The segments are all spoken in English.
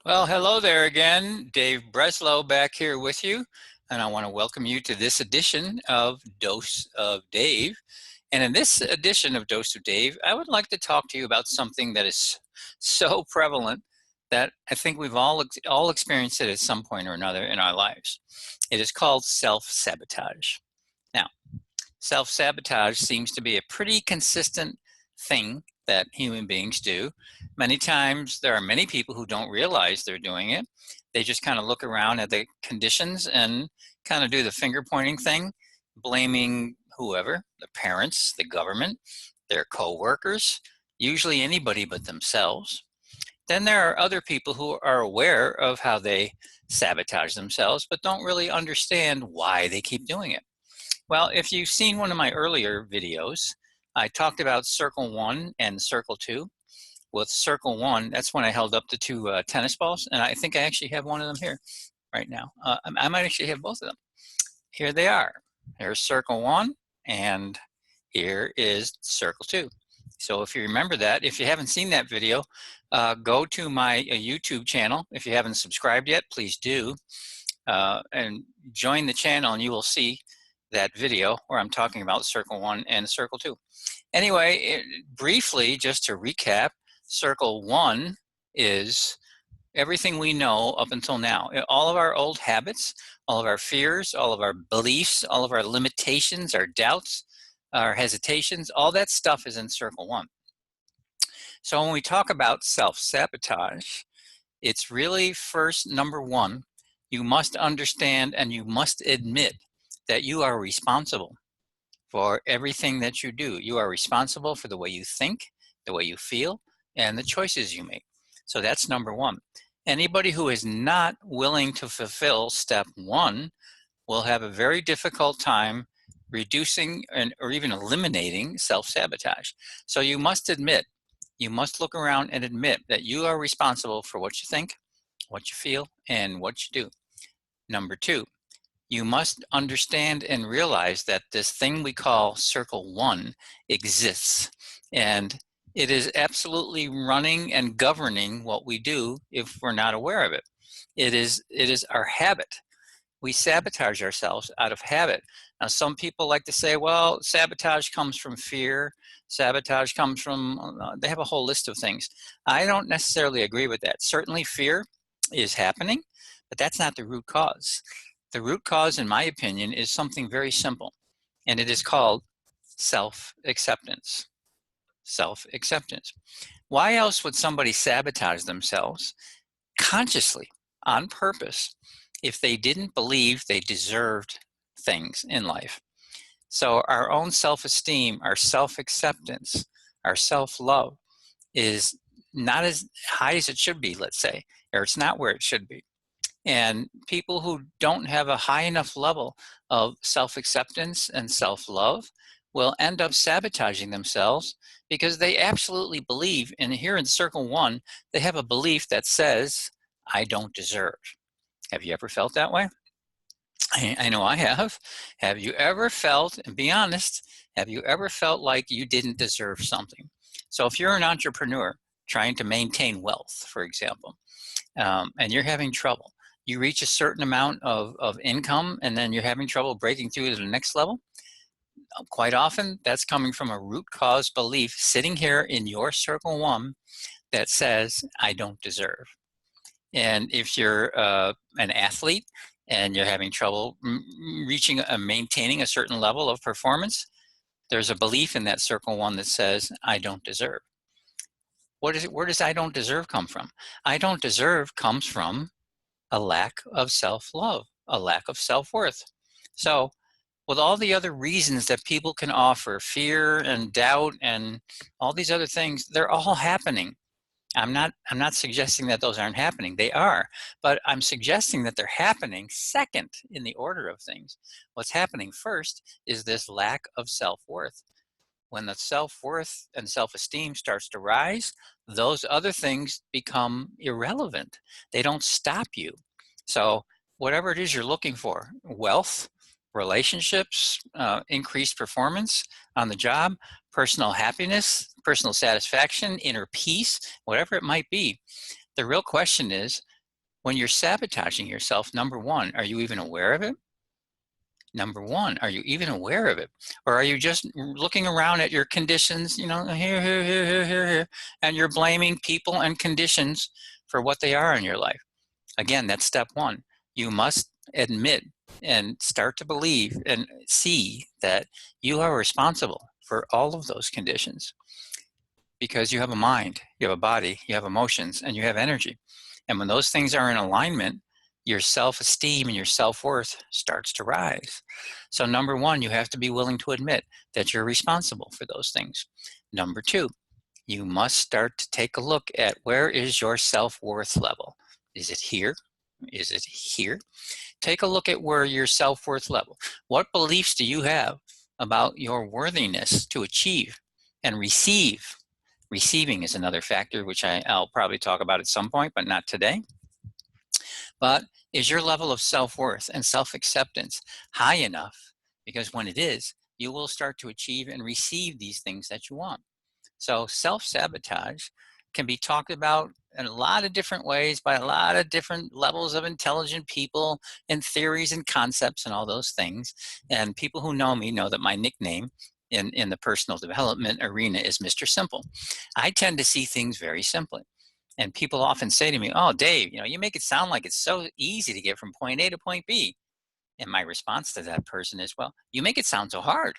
Well, hello there again. Dave Breslow back here with you, and I want to welcome you to this edition of Dose of Dave. And in this edition of Dose of Dave, I would like to talk to you about something that is so prevalent that I think we've all experienced it at some point or another in our lives. It is called self-sabotage. Now, self-sabotage seems to be a pretty consistent thing that human beings do. Many times there are many people who don't realize they're doing it. They just kind of look around at the conditions and kind of do the finger pointing thing, blaming whoever, the parents, the government, their co-workers, usually anybody but themselves. Then there are other people who are aware of how they sabotage themselves, but don't really understand why they keep doing it. Well, if you've seen one of my earlier videos, I talked about circle 1 and circle 2. With circle 1, that's when I held up the two tennis balls, and I think I actually have one of them here right now. I might actually have both of them. Here they are. Here's circle 1, and here is circle 2. So if you remember that, if you haven't seen that video, go to my YouTube channel. If you haven't subscribed yet, please do, and join the channel, and you will see that video where I'm talking about circle 1 and circle 2. Anyway, briefly, just to recap, circle 1 is everything we know up until now. All of our old habits, all of our fears, all of our beliefs, all of our limitations, our doubts, our hesitations, all that stuff is in circle 1. So when we talk about self-sabotage, it's really first, number 1, you must understand and you must admit that you are responsible for everything that you do. You are responsible for the way you think, the way you feel, and the choices you make. So that's number 1. Anybody who is not willing to fulfill step 1 will have a very difficult time reducing or even eliminating self-sabotage. So you must admit, you must look around and admit that you are responsible for what you think, what you feel, and what you do. Number 2, you must understand and realize that this thing we call circle 1 exists, and it is absolutely running and governing what we do if we're not aware of it. It is our habit. We sabotage ourselves out of habit. Now, some people like to say, well, sabotage comes from fear. Sabotage comes from, they have a whole list of things. I don't necessarily agree with that. Certainly fear is happening, but that's not the root cause. The root cause, in my opinion, is something very simple, and it is called self-acceptance. Self-acceptance. Why else would somebody sabotage themselves consciously, on purpose, if they didn't believe they deserved things in life? So our own self-esteem, our self-acceptance, our self-love is not as high as it should be, let's say, or it's not where it should be. And people who don't have a high enough level of self-acceptance and self-love will end up sabotaging themselves because they absolutely believe, and here in circle 1, they have a belief that says, I don't deserve. Have you ever felt that way? I know I have. Have you ever felt, and be honest, have you ever felt like you didn't deserve something? So if you're an entrepreneur trying to maintain wealth, for example, and you're having trouble, you reach a certain amount of income and then you're having trouble breaking through to the next level, quite often that's coming from a root cause belief sitting here in your circle 1 that says, I don't deserve. And if you're an athlete and you're having trouble reaching maintaining a certain level of performance, there's a belief in that circle 1 that says, I don't deserve. What is it? Where does I don't deserve come from? I don't deserve comes from a lack of self-love, a lack of self-worth. So with all the other reasons that people can offer, fear and doubt and all these other things, they're all happening. I'm not suggesting that those aren't happening. They are, but I'm suggesting that they're happening second in the order of things. What's happening first is this lack of self-worth. When the self-worth and self-esteem starts to rise, those other things become irrelevant. They don't stop you. So whatever it is you're looking for, wealth, relationships, increased performance on the job, personal happiness, personal satisfaction, inner peace, whatever it might be, the real question is, When you're sabotaging yourself, number one, are you even aware of it? Number one, are you even aware of it? Or are you just looking around at your conditions, you know, here, and you're blaming people and conditions for what they are in your life? Again, that's step one. You must admit and start to believe and see that you are responsible for all of those conditions, because you have a mind, you have a body, you have emotions, and you have energy. And when those things are in alignment, your self-esteem and your self-worth starts to rise. So number one, you have to be willing to admit that you're responsible for those things. Number two, you must start to take a look at, where is your self-worth level? Is it here? Is it here? Take a look at where your self-worth level. What beliefs do you have about your worthiness to achieve and receive? Receiving is another factor, which I'll probably talk about at some point, but not today. But is your level of self-worth and self-acceptance high enough? Because when it is, you will start to achieve and receive these things that you want. So self-sabotage can be talked about in a lot of different ways by a lot of different levels of intelligent people and theories and concepts and all those things. And people who know me know that my nickname in the personal development arena is Mr. Simple. I tend to see things very simply. And people often say to me, "Oh, Dave, you know, you make it sound like it's so easy to get from point A to point B." And my response to that person is, "Well, you make it sound so hard.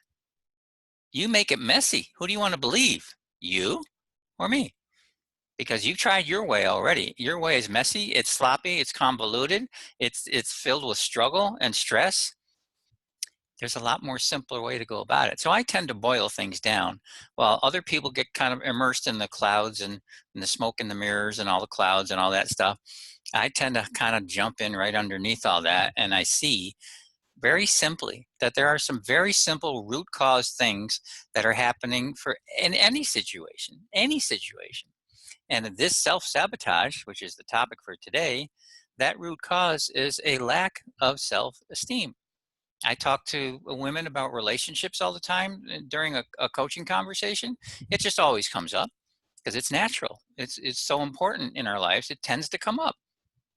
You make it messy. Who do you want to believe? You or me? Because you tried your way already. Your way is messy, it's sloppy, it's convoluted, it's filled with struggle and stress. There's a lot more simpler way to go about it." So I tend to boil things down, while other people get kind of immersed in the clouds and the smoke and the mirrors and all the clouds and all that stuff. I tend to kind of jump in right underneath all that, and I see very simply that there are some very simple root cause things that are happening for in any situation, any situation. And this self-sabotage, which is the topic for today, that root cause is a lack of self-esteem. I talk to women about relationships all the time during a coaching conversation. It just always comes up because it's natural. It's so important in our lives. It tends to come up.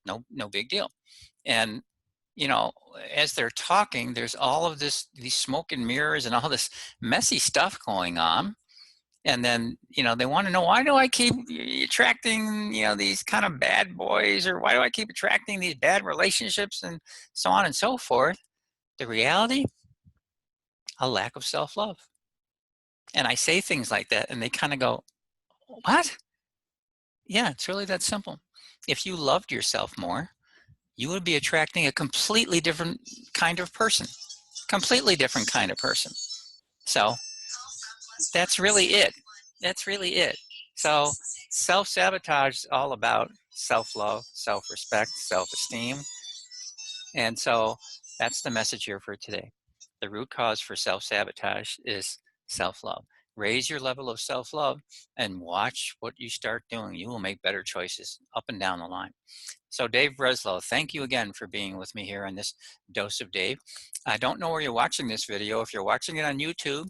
No big deal. And you know, as they're talking, there's all of these smoke and mirrors and all this messy stuff going on. And then, you know, they want to know, why do I keep attracting, you know, these kind of bad boys, or why do I keep attracting these bad relationships, and so on and so forth. The reality, a lack of self-love. And I say things like that and they kind of go, "What?" Yeah, it's really that simple. If you loved yourself more, you would be attracting a completely different kind of person, completely different kind of person. So that's really it. That's really it. So self-sabotage is all about self-love, self-respect, self-esteem. And so that's the message here for today. The root cause for self-sabotage is self-love. Raise your level of self-love and watch what you start doing. You will make better choices up and down the line. So Dave Breslow, thank you again for being with me here on this Dose of Dave. I don't know where you're watching this video. If you're watching it on YouTube,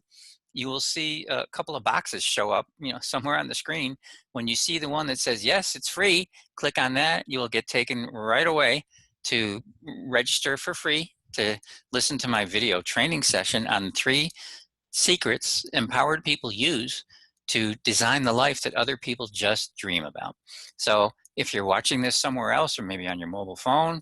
you will see a couple of boxes show up, you know, somewhere on the screen. When you see the one that says, yes, it's free, click on that. You will get taken right away to register for free to listen to my video training session on 3 secrets empowered people use to design the life that other people just dream about. So if you're watching this somewhere else, or maybe on your mobile phone,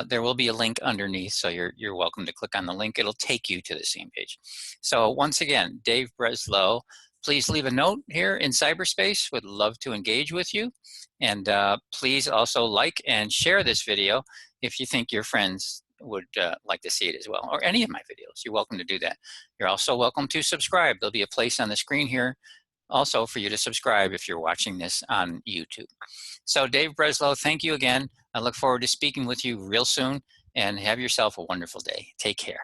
there will be a link underneath, so you're welcome to click on the link. It'll take you to the same page. So once again, Dave Breslow, please leave a note here in cyberspace. Would love to engage with you. And please also like and share this video if you think your friends would like to see it as well, or any of my videos. You're welcome to do that. You're also welcome to subscribe. There'll be a place on the screen here also for you to subscribe if you're watching this on YouTube. So Dave Breslow, thank you again. I look forward to speaking with you real soon, and have yourself a wonderful day. Take care.